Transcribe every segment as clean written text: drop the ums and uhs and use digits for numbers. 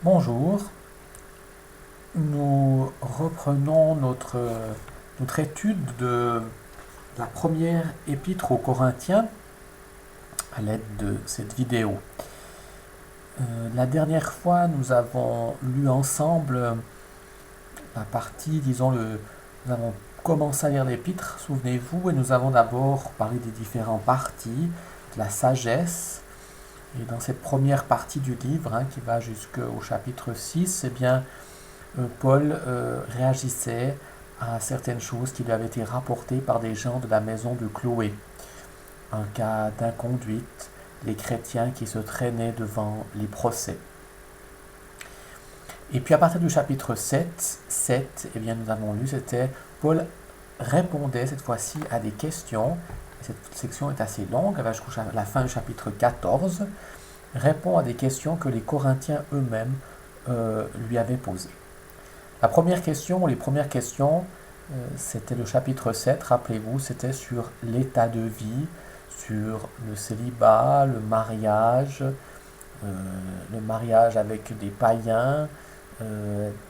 Bonjour, nous reprenons notre étude de la première épître aux Corinthiens à l'aide de cette vidéo. La dernière fois, nous avons lu ensemble la partie, nous avons commencé à lire l'épître, souvenez-vous, et nous avons d'abord parlé des différentes parties, de la sagesse. Et dans cette première partie du livre, qui va jusqu'au chapitre 6, eh bien, Paul réagissait à certaines choses qui lui avaient été rapportées par des gens de la maison de Chloé. Un cas d'inconduite, les chrétiens qui se traînaient devant les procès. Et puis à partir du chapitre 7, eh bien, nous avons lu, c'était Paul répondait cette fois-ci à des questions. Cette section est assez longue, elle va jusqu'à la fin du chapitre 14, répond à des questions que les Corinthiens eux-mêmes lui avaient posées. La première question, les premières questions, c'était le chapitre 7, rappelez-vous, c'était sur l'état de vie, sur le célibat, le mariage avec des païens.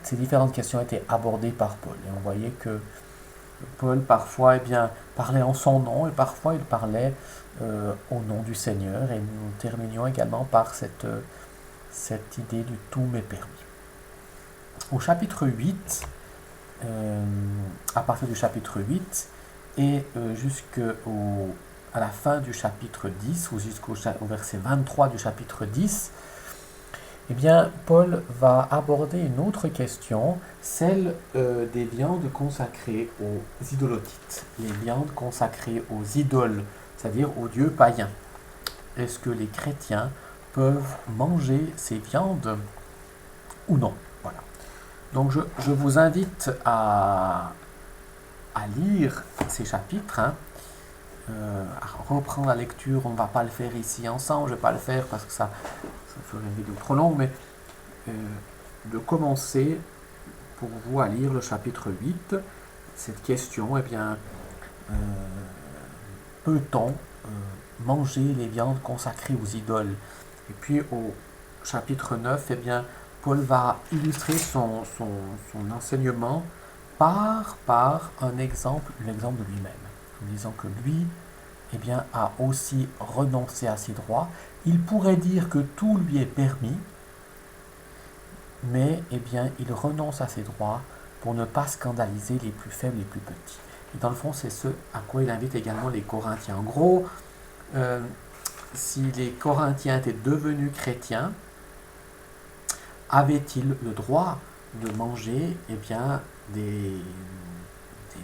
Ces différentes questions étaient abordées par Paul. Et on voyait que Paul, parfois, parlait en son nom et parfois il parlait au nom du Seigneur. Et nous terminions également par cette idée du tout m'est permis. Au chapitre 8, à partir du chapitre 8 et à la fin du chapitre 10 ou jusqu'au verset 23 du chapitre 10, eh bien, Paul va aborder une autre question, celle des viandes consacrées aux idolotites, les viandes consacrées aux idoles, c'est-à-dire aux dieux païens. Est-ce que les chrétiens peuvent manger ces viandes ou non? Voilà. Donc je vous invite à lire ces chapitres, à reprendre la lecture. On ne va pas le faire ici ensemble, je ne vais pas le faire parce que ça ferait une vidéo trop longue, mais de commencer pour vous à lire le chapitre 8. Cette question, peut-on manger les viandes consacrées aux idoles? Et puis au chapitre 9, Paul va illustrer son enseignement par un exemple de lui-même, en disant que lui a aussi renoncé à ses droits. Il pourrait dire que tout lui est permis, mais il renonce à ses droits pour ne pas scandaliser les plus faibles, les plus petits. Et dans le fond, c'est ce à quoi il invite également les Corinthiens. En gros, si les Corinthiens étaient devenus chrétiens, avaient-ils le droit de manger des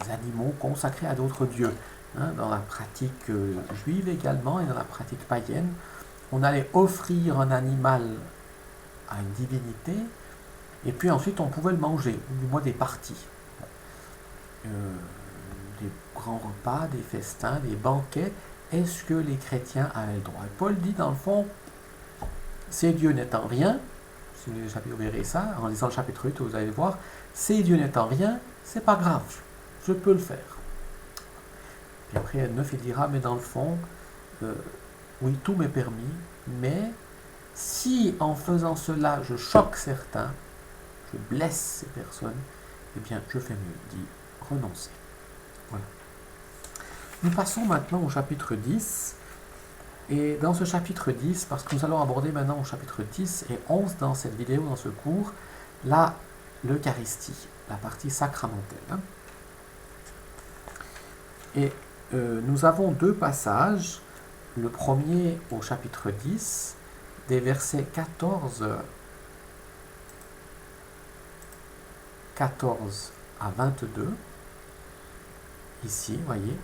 animaux consacrés à d'autres dieux? Dans la pratique juive également et dans la pratique païenne, on allait offrir un animal à une divinité et puis ensuite on pouvait le manger, ou du moins des parties. Des grands repas, des festins, des banquets, est-ce que les chrétiens avaient le droit? Et Paul dit dans le fond, ces dieux n'étant rien, si vous verrez ça, en lisant le chapitre 8, vous allez voir, ces dieux n'étant rien, c'est pas grave, je peux le faire. Et après, 9, il dira, mais dans le fond, oui, tout m'est permis, mais si en faisant cela, je choque certains, je blesse ces personnes, je fais mieux, dit renoncer. Voilà. Nous passons maintenant au chapitre 10, et dans ce chapitre 10, parce que nous allons aborder maintenant au chapitre 10 et 11 dans cette vidéo, dans ce cours, l'Eucharistie, la partie sacramentelle. Et nous avons deux passages. Le premier au chapitre 10, des versets 14 à 22, ici, voyez,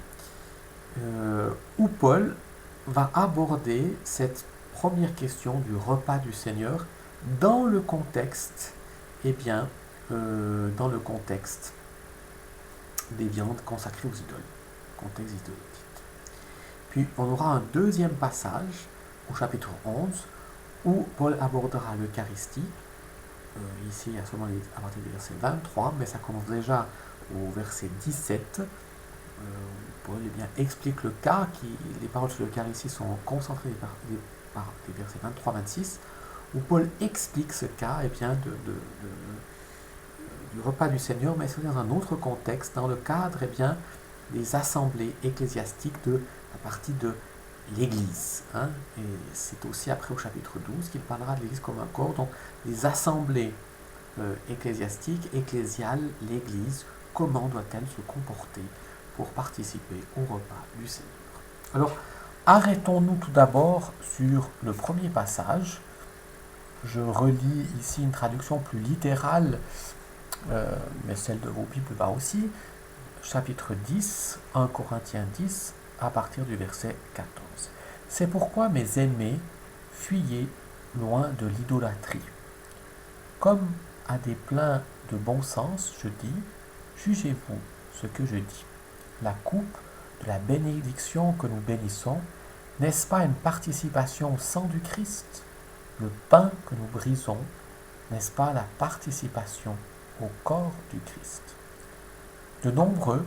où Paul va aborder cette première question du repas du Seigneur dans le contexte, dans le contexte des viandes consacrées aux idoles, contexte idolotite. Puis on aura un deuxième passage au chapitre 11 où Paul abordera l'Eucharistie, ici à partir du verset 23, mais ça commence déjà au verset 17. Paul explique le cas, les paroles sur l'Eucharistie sont concentrées par les versets 23-26, où Paul explique ce cas bien, du repas du Seigneur, mais c'est dans un autre contexte, dans le cadre bien, des assemblées ecclésiastiques de la partie de l'Église. Hein. Et c'est aussi après au chapitre 12 qu'il parlera de l'Église comme un corps, donc les assemblées ecclésiastiques, ecclésiales, l'Église, comment doit-elle se comporter pour participer au repas du Seigneur. Alors, arrêtons-nous tout d'abord sur le premier passage. Je relis ici une traduction plus littérale, mais celle de vos Bibles va aussi. Chapitre 10, 1 Corinthiens 10, à partir du verset 14. C'est pourquoi, mes aimés, fuyez loin de l'idolâtrie. Comme à des pleins de bon sens, je dis, jugez-vous ce que je dis. La coupe de la bénédiction que nous bénissons, n'est-ce pas une participation au sang du Christ? Le pain que nous brisons, n'est-ce pas la participation au corps du Christ? De nombreux,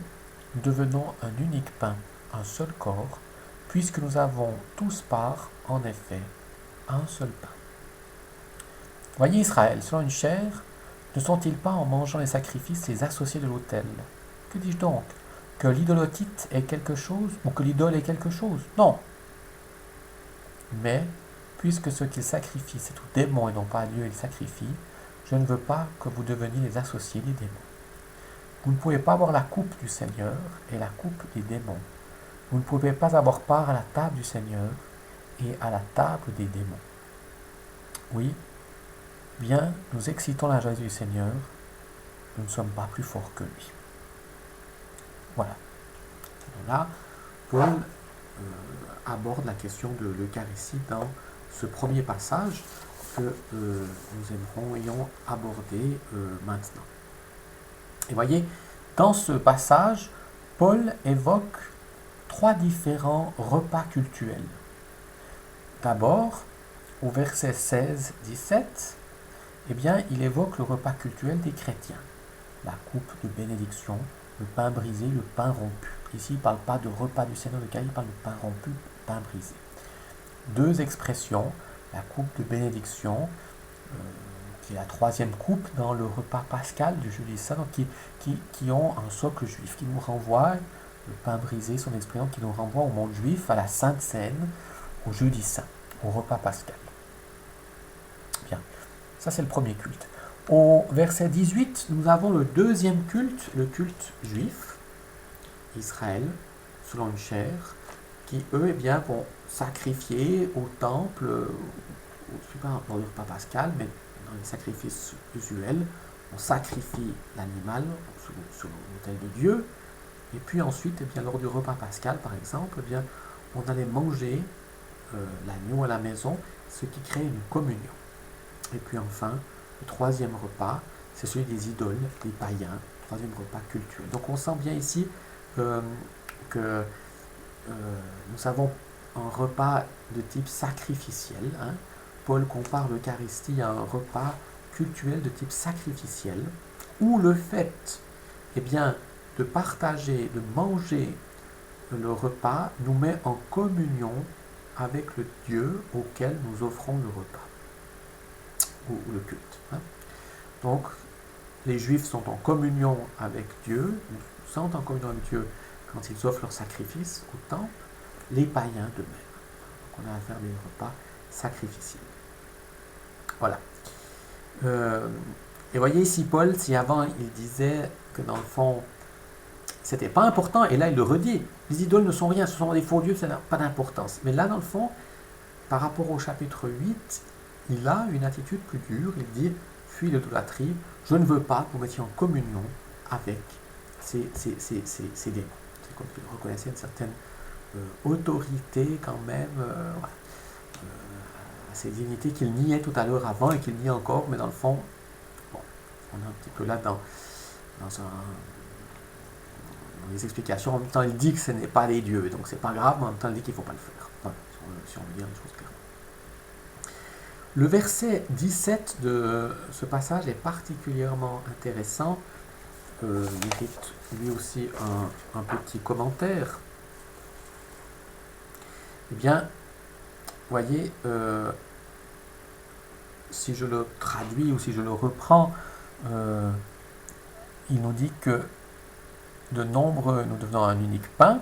nous devenons un unique pain, un seul corps, puisque nous avons tous part, en effet, à un seul pain. Voyez Israël, selon une chair, ne sont-ils pas en mangeant les sacrifices les associés de l'autel? Que dis-je donc? Que l'idolotite est quelque chose, ou que l'idole est quelque chose? Non. Mais, puisque ce qu'ils sacrifient, c'est au démon et non pas à Dieu, ils sacrifient, je ne veux pas que vous deveniez les associés des démons. Vous ne pouvez pas boire la coupe du Seigneur et la coupe des démons. Vous ne pouvez pas avoir part à la table du Seigneur et à la table des démons. Oui, bien, nous excitons la joie du Seigneur, nous ne sommes pas plus forts que lui. Voilà. Et là, Paul aborde la question de l'Eucharistie dans ce premier passage que nous ayons abordé maintenant. Et voyez, dans ce passage, Paul évoque 3 différents repas cultuels. D'abord, au verset 16-17, eh bien, il évoque le repas cultuel des chrétiens. La coupe de bénédiction, le pain brisé, le pain rompu. Ici, il ne parle pas de repas du Seigneur, il parle de pain rompu, pain brisé. 2 expressions, la coupe de bénédiction, qui est la 3e coupe dans le repas pascal du jeudi saint, qui ont un socle juif, qui nous renvoie, le pain brisé, son expression, qui nous renvoie au monde juif, à la Sainte Seine, au jeudi saint, au repas pascal. Bien, ça c'est le premier culte. Au verset 18, nous avons le 2e culte, le culte juif, Israël, selon une chair, qui eux eh bien, vont sacrifier au temple, pas dans le repas pascal, mais dans les sacrifices usuels, on sacrifie l'animal sur l'autel de Dieu, et puis ensuite, eh bien, lors du repas pascal, par exemple, eh bien, on allait manger l'agneau à la maison, ce qui crée une communion. Et puis enfin, le 3e repas, c'est celui des idoles, des païens, 3e repas cultuel. Donc on sent bien ici que nous avons un repas de type sacrificiel. Hein. Paul compare l'Eucharistie à un repas cultuel de type sacrificiel, où le fait eh bien, de partager, de manger le repas nous met en communion avec le Dieu auquel nous offrons le repas, ou le culte. Hein. Donc, les Juifs sont en communion avec Dieu, sont en communion avec Dieu quand ils offrent leur sacrifice au temple, les païens de même. Donc, on a affaire à des repas sacrificiels. Voilà. Et voyez ici Paul, si avant il disait que dans le fond, c'était pas important, et là il le redit, les idoles ne sont rien, ce sont des faux dieux, ça n'a pas d'importance. Mais là dans le fond, par rapport au chapitre 8, il a une attitude plus dure, il dit, fuis l'idolâtrie, je ne veux pas que vous mettiez en communion avec ces démons. C'est comme qu'il reconnaissait une certaine autorité quand même, à ces divinités qu'il niait tout à l'heure avant et qu'il nie encore, mais dans le fond, bon, on est un petit peu là dans les explications. En même temps, il dit que ce n'est pas les dieux, donc c'est pas grave, mais en même temps, il dit qu'il ne faut pas le faire. Voilà, si on veut dire les choses clairement. Le verset 17 de ce passage est particulièrement intéressant. Il mérite lui aussi un petit commentaire. Eh bien, voyez, si je le traduis ou si je le reprends, il nous dit que de nombreux, nous devenons un unique pain.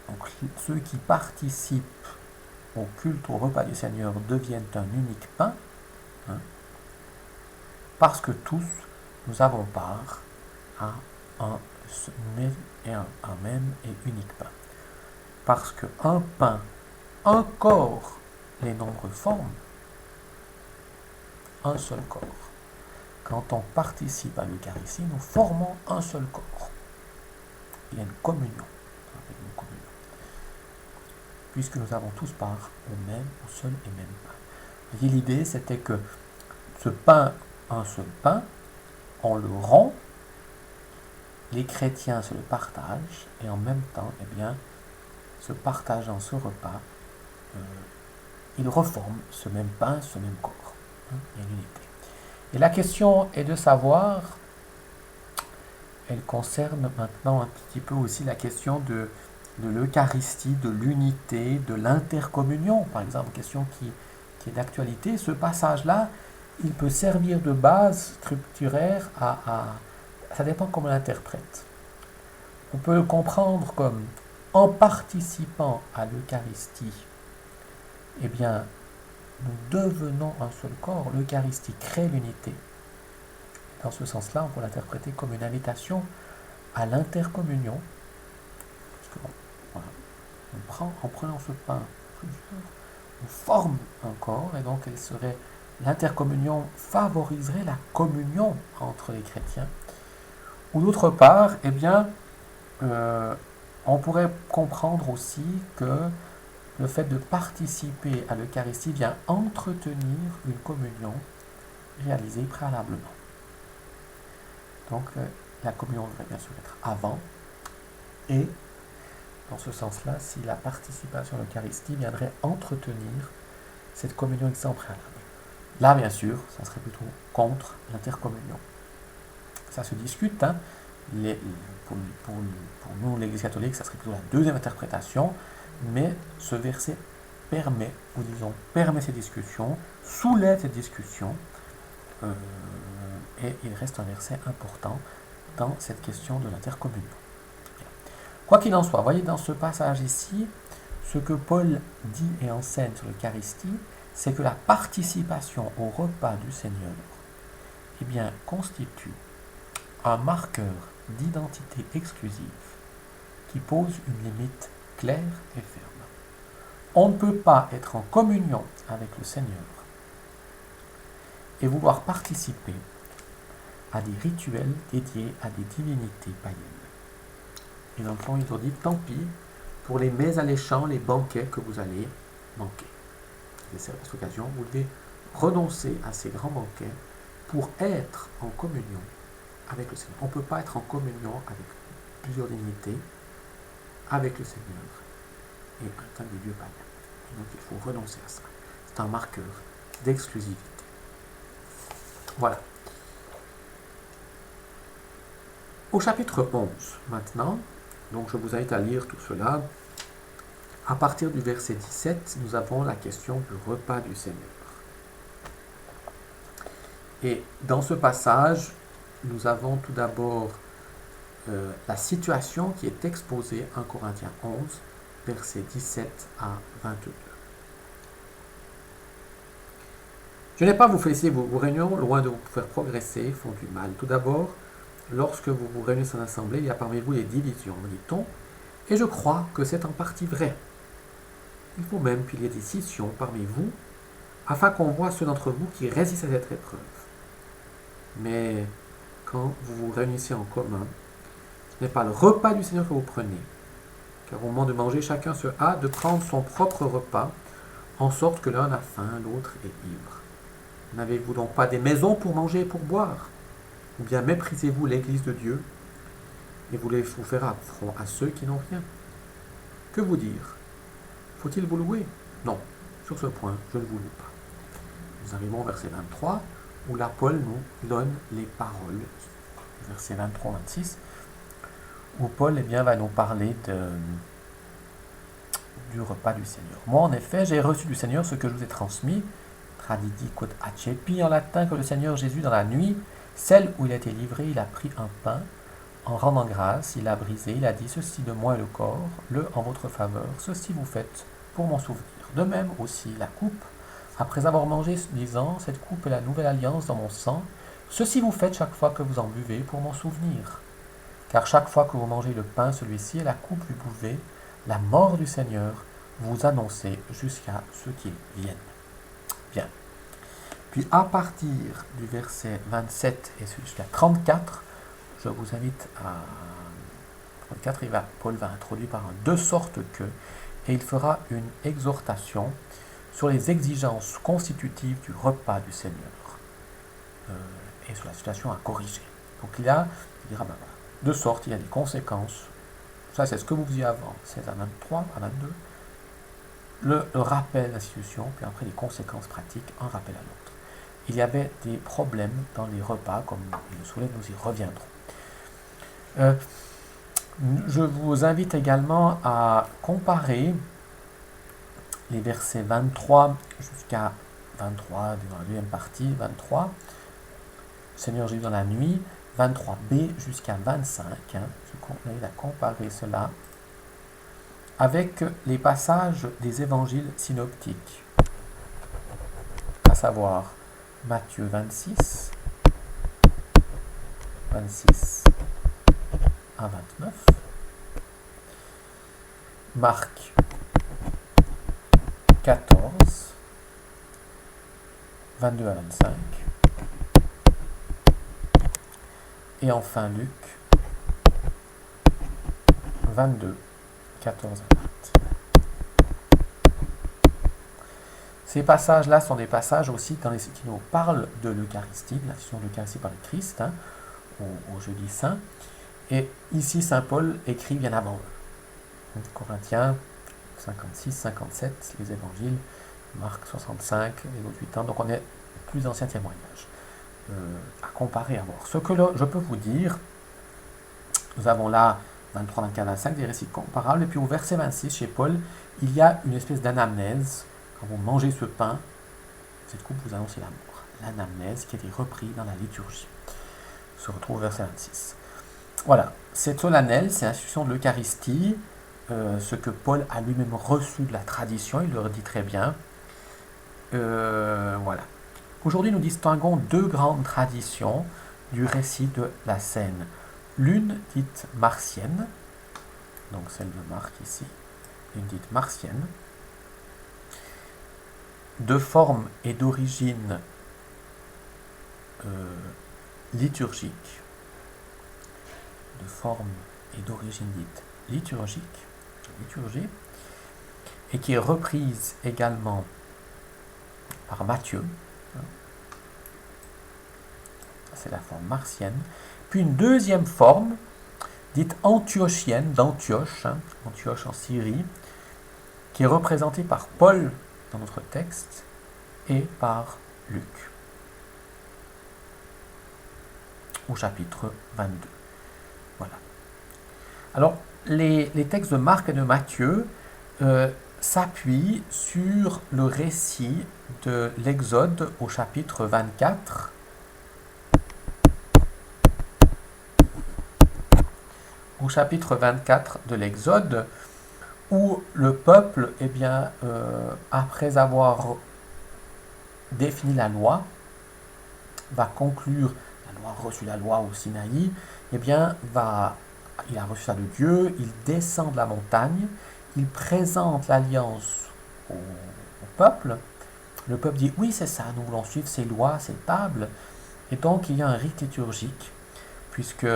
Donc ceux qui participent au culte, au repas du Seigneur deviennent un unique pain, hein, parce que tous nous avons part à un même et unique pain. Parce qu'un pain, un corps, les nombres forment un seul corps. Quand on participe à l'Eucharistie, nous formons un seul corps. Il y a une communion. Puisque nous avons tous part au seul et même pain. Et l'idée, c'était que ce pain, un seul pain, on le rompt, les chrétiens se le partagent, et en même temps, eh bien, se partageant ce repas, ils reforment ce même pain, ce même corps. Il y a une unité. Et la question est de savoir, elle concerne maintenant un petit peu aussi la question de l'Eucharistie, de l'unité, de l'intercommunion, par exemple, question qui est d'actualité. Ce passage-là, il peut servir de base scripturaire ça dépend comment on l'interprète. On peut le comprendre comme en participant à l'Eucharistie, eh bien, nous devenons un seul corps. L'Eucharistie crée l'unité. Dans ce sens-là, on peut l'interpréter comme une invitation à l'intercommunion. Voilà. En prenant ce pain, on forme un corps, et donc l'intercommunion favoriserait la communion entre les chrétiens. Ou d'autre part, eh bien, on pourrait comprendre aussi que le fait de participer à l'Eucharistie vient entretenir une communion réalisée préalablement. Donc, la communion devrait bien sûr être avant, et dans ce sens-là, si la participation à l'Eucharistie viendrait entretenir cette communion existante préalable. Là, bien sûr, ça serait plutôt contre l'intercommunion. Ça se discute, hein. Pour nous, l'Église catholique, ça serait plutôt la deuxième interprétation, mais ce verset permet ces discussions, soulève ces discussions, et il reste un verset important dans cette question de l'intercommunion. Quoi qu'il en soit, voyez dans ce passage ici, ce que Paul dit et enseigne sur l'Eucharistie, c'est que la participation au repas du Seigneur, eh bien, constitue un marqueur d'identité exclusive qui pose une limite claire et ferme. On ne peut pas être en communion avec le Seigneur et vouloir participer à des rituels dédiés à des divinités païennes. Et dans le fond, ils ont dit, tant pis pour les mets alléchants, les banquets que vous allez manquer. Et c'est à cette occasion, vous devez renoncer à ces grands banquets pour être en communion avec le Seigneur. On ne peut pas être en communion avec plusieurs divinités, avec le Seigneur et un des dieux païens. Et donc il faut renoncer à ça. C'est un marqueur d'exclusivité. Voilà. Au chapitre 11, maintenant, donc je vous invite à lire tout cela. À partir du verset 17, nous avons la question du repas du Seigneur. Et dans ce passage, nous avons tout d'abord la situation qui est exposée en Corinthiens 11, versets 17 à 22. Je n'ai pas à vous féliciter, vos réunions, loin de vous faire progresser, font du mal. Tout d'abord, lorsque vous vous réunissez en assemblée, il y a parmi vous des divisions, me dit-on, et je crois que c'est en partie vrai. Il faut même qu'il y ait des scissions parmi vous, afin qu'on voit ceux d'entre vous qui résistent à cette épreuve. Mais quand vous vous réunissez en commun, ce n'est pas le repas du Seigneur que vous prenez, car au moment de manger, chacun se hâte de prendre son propre repas, en sorte que l'un a faim, l'autre est ivre. N'avez-vous donc pas des maisons pour manger et pour boire? Ou bien méprisez-vous l'Église de Dieu et voulez-vous faire affront à ceux qui n'ont rien? Que vous dire? Faut-il vous louer? Non, sur ce point, je ne vous loue pas. Nous arrivons au verset 23, où là, Paul nous donne les paroles, verset 23-26, où Paul va nous parler du repas du Seigneur. Moi, en effet, j'ai reçu du Seigneur ce que je vous ai transmis, tradidi quod accepi en latin, que le Seigneur Jésus, dans la nuit, celle où il a été livré, il a pris un pain, en rendant grâce, il a brisé, il a dit, ceci de moi est le corps, le en votre faveur, ceci vous faites pour m'en souvenir. De même aussi la coupe, après avoir mangé, disant, cette coupe est la nouvelle alliance dans mon sang, ceci vous faites chaque fois que vous en buvez pour m'en souvenir. Car chaque fois que vous mangez le pain, celui-ci, et la coupe, vous buvez, la mort du Seigneur, vous annoncez jusqu'à ce qu'il vienne. Bien. Puis à partir du verset 27 et jusqu'à 34, je vous invite à 34, Paul va introduire par un de sorte que, et il fera une exhortation sur les exigences constitutives du repas du Seigneur et sur la situation à corriger. Donc il dira, ben voilà, de sorte, il y a des conséquences. Ça, c'est ce que vous faisiez avant, 16 à 23, à 22. Le rappel de l'institution, puis après les conséquences pratiques, un rappel à l'autre. Il y avait des problèmes dans les repas, comme il le soulève, nous y reviendrons. Je vous invite également à comparer les versets 23 jusqu'à 23, dans la deuxième partie, 23, Seigneur Jésus dans la nuit, 23b jusqu'à 25. Je vous invite à comparer cela avec les passages des évangiles synoptiques, à savoir Matthieu 26, 26 à 29, Marc 14, 22 à 25, et enfin Luc 22, 14 à 20. Ces passages-là sont des passages aussi qui nous parlent de l'Eucharistie, de l'institution de l'Eucharistie par le Christ, au jeudi saint. Et ici, saint Paul écrit bien avant eux. Corinthiens 56, 57, les évangiles, Marc 65, les autres 8 ans. Donc on est plus ancien témoignage à comparer, à voir. Ce que je peux vous dire, nous avons là 23, 24, 25, des récits comparables. Et puis au verset 26, chez Paul, il y a une espèce d'anamnèse. Quand vous mangez ce pain, cette coupe vous annonce la mort. L'anamnèse qui a été reprise dans la liturgie. Se retrouve au verset 26. Voilà, c'est solennel, c'est l'institution de l'Eucharistie, ce que Paul a lui-même reçu de la tradition, il le dit très bien. Voilà. Aujourd'hui, nous distinguons deux grandes traditions du récit de la scène. L'une dite martienne, donc celle de Marc ici, une dite martienne, de forme et d'origine liturgique, de forme et d'origine dite liturgie, et qui est reprise également par Matthieu. C'est la forme martienne. Puis une deuxième forme, dite antiochienne, d'Antioche, Antioche en Syrie, qui est représentée par Paul dans notre texte et par Luc au chapitre 22. Voilà. Alors, les textes de Marc et de Matthieu s'appuient sur le récit de l'Exode au chapitre 24. Au chapitre 24 de l'Exode, où le peuple, après avoir défini la loi, va conclure, reçu la loi au Sinaï, il a reçu ça de Dieu, il descend de la montagne, il présente l'alliance au peuple. Le peuple dit, oui, c'est ça, nous voulons suivre ces lois, ces tables. Et donc, il y a un rite liturgique, puisque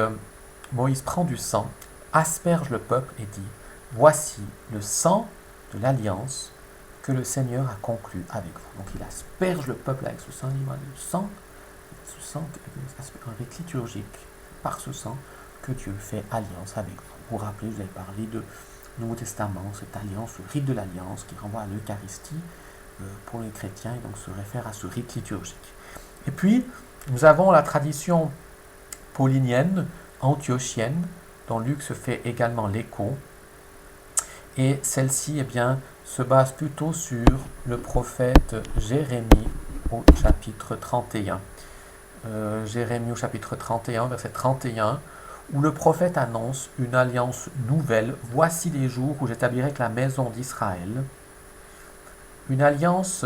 Moïse prend du sang, asperge le peuple et dit, voici le sang de l'alliance que le Seigneur a conclu avec vous. Donc, il asperge le peuple avec ce sang, un rite liturgique, par ce sang que Dieu fait alliance avec vous. Vous vous rappelez, vous avez parlé de Nouveau Testament, cette alliance, ce rite de l'alliance qui renvoie à l'Eucharistie pour les chrétiens et donc se réfère à ce rite liturgique. Et puis, nous avons la tradition paulinienne, antiochienne, dont Luc se fait également l'écho, Et celle-ci, eh bien, se base plutôt sur le prophète Jérémie au chapitre 31. Jérémie au chapitre 31, verset 31, où le prophète annonce une alliance nouvelle. Voici les jours où j'établirai avec la maison d'Israël une alliance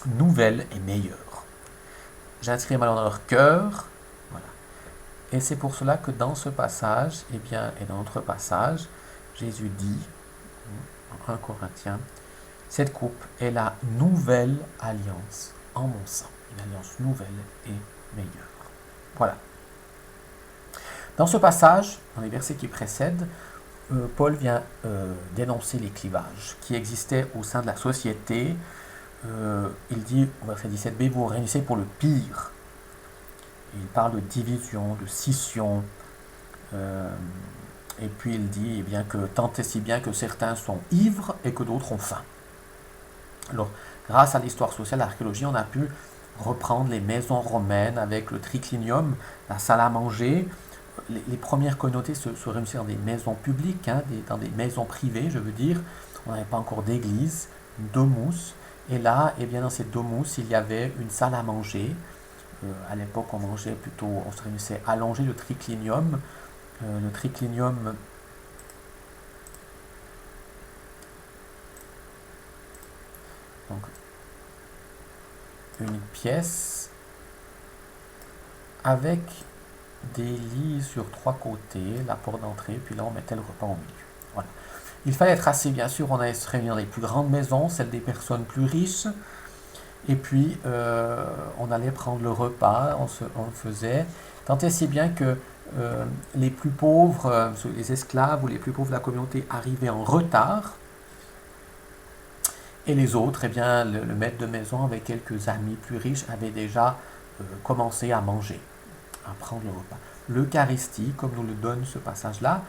nouvelle et meilleure. J'inscris mal dans leur cœur. Voilà. Et c'est pour cela que dans ce passage, eh bien, et dans notre passage, Jésus dit, en 1 Corinthiens, cette coupe est la nouvelle alliance en mon sang. Une alliance nouvelle et meilleure. Voilà. Dans ce passage, dans les versets qui précèdent, Paul vient dénoncer les clivages qui existaient au sein de la société. Il dit, au verset 17b, vous vous réunissez pour le pire. Il parle de division, de scission. Et puis il dit eh bien, que tant et si bien que certains sont ivres et que d'autres ont faim. Alors, grâce à l'histoire sociale, l'archéologie, on a pu reprendre les maisons romaines avec le triclinium, la salle à manger. Les premières communautés se réunissaient dans des maisons publiques, hein, dans des maisons privées, je veux dire. On n'avait pas encore d'église, une domus. Et là, eh bien, dans cette domus, il y avait une salle à manger. À l'époque, on mangeait plutôt, on se réunissait allongé le triclinium. Le triclinium, donc une pièce avec des lits sur 3 côtés, la porte d'entrée, puis là on mettait le repas au milieu. Voilà. Il fallait être assis, bien sûr, on allait se réunir dans les plus grandes maisons, celles des personnes plus riches, et puis on allait prendre le repas, on le faisait, tant et si bien que les plus pauvres, les esclaves ou les plus pauvres de la communauté arrivaient en retard, et les autres, eh bien, le maître de maison avec quelques amis plus riches avait déjà commencé à manger, à prendre le repas. L'Eucharistie, comme nous le donne ce passage-là,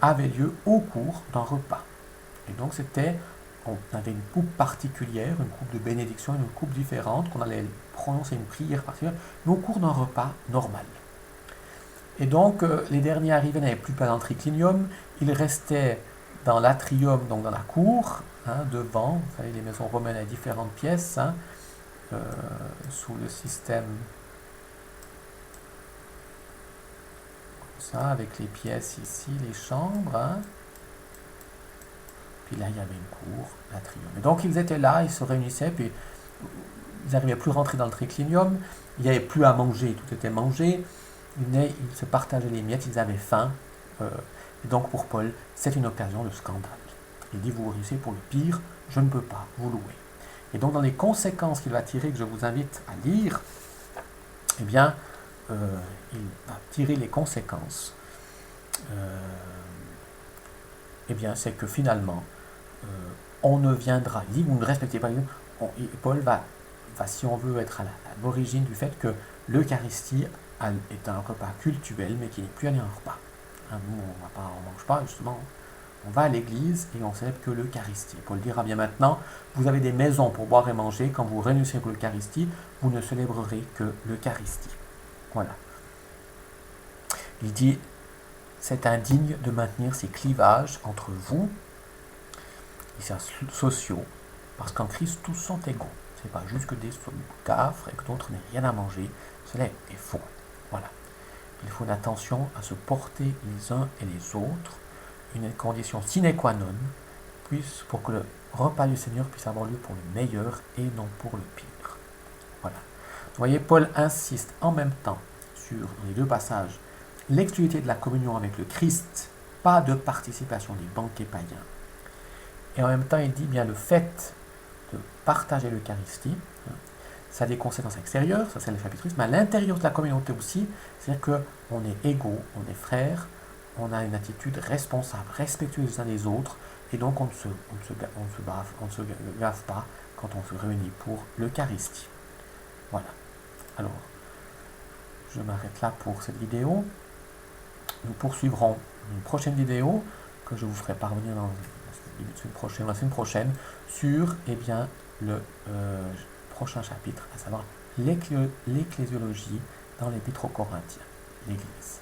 avait lieu au cours d'un repas. Et donc on avait une coupe particulière, une coupe de bénédiction, une coupe différente, qu'on allait prononcer une prière particulière, mais au cours d'un repas normal. Et donc, les derniers arrivés n'avaient plus pas dans le triclinium, ils restaient dans l'atrium, donc dans la cour, hein, devant. Vous savez, les maisons romaines avaient différentes pièces, hein, sous le système comme ça, avec les pièces ici, les chambres. Hein. Puis là, il y avait une cour, l'atrium. Et donc, ils étaient là, ils se réunissaient, puis ils n'arrivaient plus à rentrer dans le triclinium, il n'y avait plus à manger, tout était mangé. Ils se partageaient les miettes, ils avaient faim. Et donc pour Paul, c'est une occasion de scandale. Il dit, vous réussissez pour le pire, je ne peux pas vous louer. Et donc dans les conséquences qu'il va tirer, que je vous invite à lire, eh bien, il va tirer les conséquences. Eh bien, c'est que finalement, on ne viendra, il dit, vous ne respectez pas, Paul va, si on veut, être à l'origine du fait que l'Eucharistie est un repas cultuel, mais qui n'est plus un repas. Hein, nous, on ne mange pas, justement, on va à l'église et on célèbre que l'Eucharistie. Paul dira bien maintenant, vous avez des maisons pour boire et manger, quand vous réunissez pour l'Eucharistie, vous ne célébrerez que l'Eucharistie. Voilà. Il dit, c'est indigne de maintenir ces clivages entre vous et sociaux, parce qu'en Christ, tous sont égaux. Ce n'est pas juste que des gaffres et que d'autres n'aient rien à manger. Cela est faux. Voilà. Il faut une attention à se porter les uns et les autres, une condition sine qua non, pour que le repas du Seigneur puisse avoir lieu pour le meilleur et non pour le pire. Voilà. Vous voyez, Paul insiste en même temps sur, dans les deux passages, l'exclusivité de la communion avec le Christ, pas de participation des banquets païens. Et en même temps, il dit bien le fait de partager l'Eucharistie, ça a des conséquences extérieures, ça c'est le chapitre 8, mais à l'intérieur de la communauté aussi, c'est-à-dire qu'on est égaux, on est frères, on a une attitude responsable, respectueuse les uns des autres, et donc on ne se gaffe pas quand on se réunit pour l'Eucharistie. Voilà. Alors, je m'arrête là pour cette vidéo. Nous poursuivrons une prochaine vidéo que je vous ferai parvenir la semaine prochaine sur le prochain chapitre, à savoir l'ecclésiologie dans l'Épître aux Corinthiens, l'Église.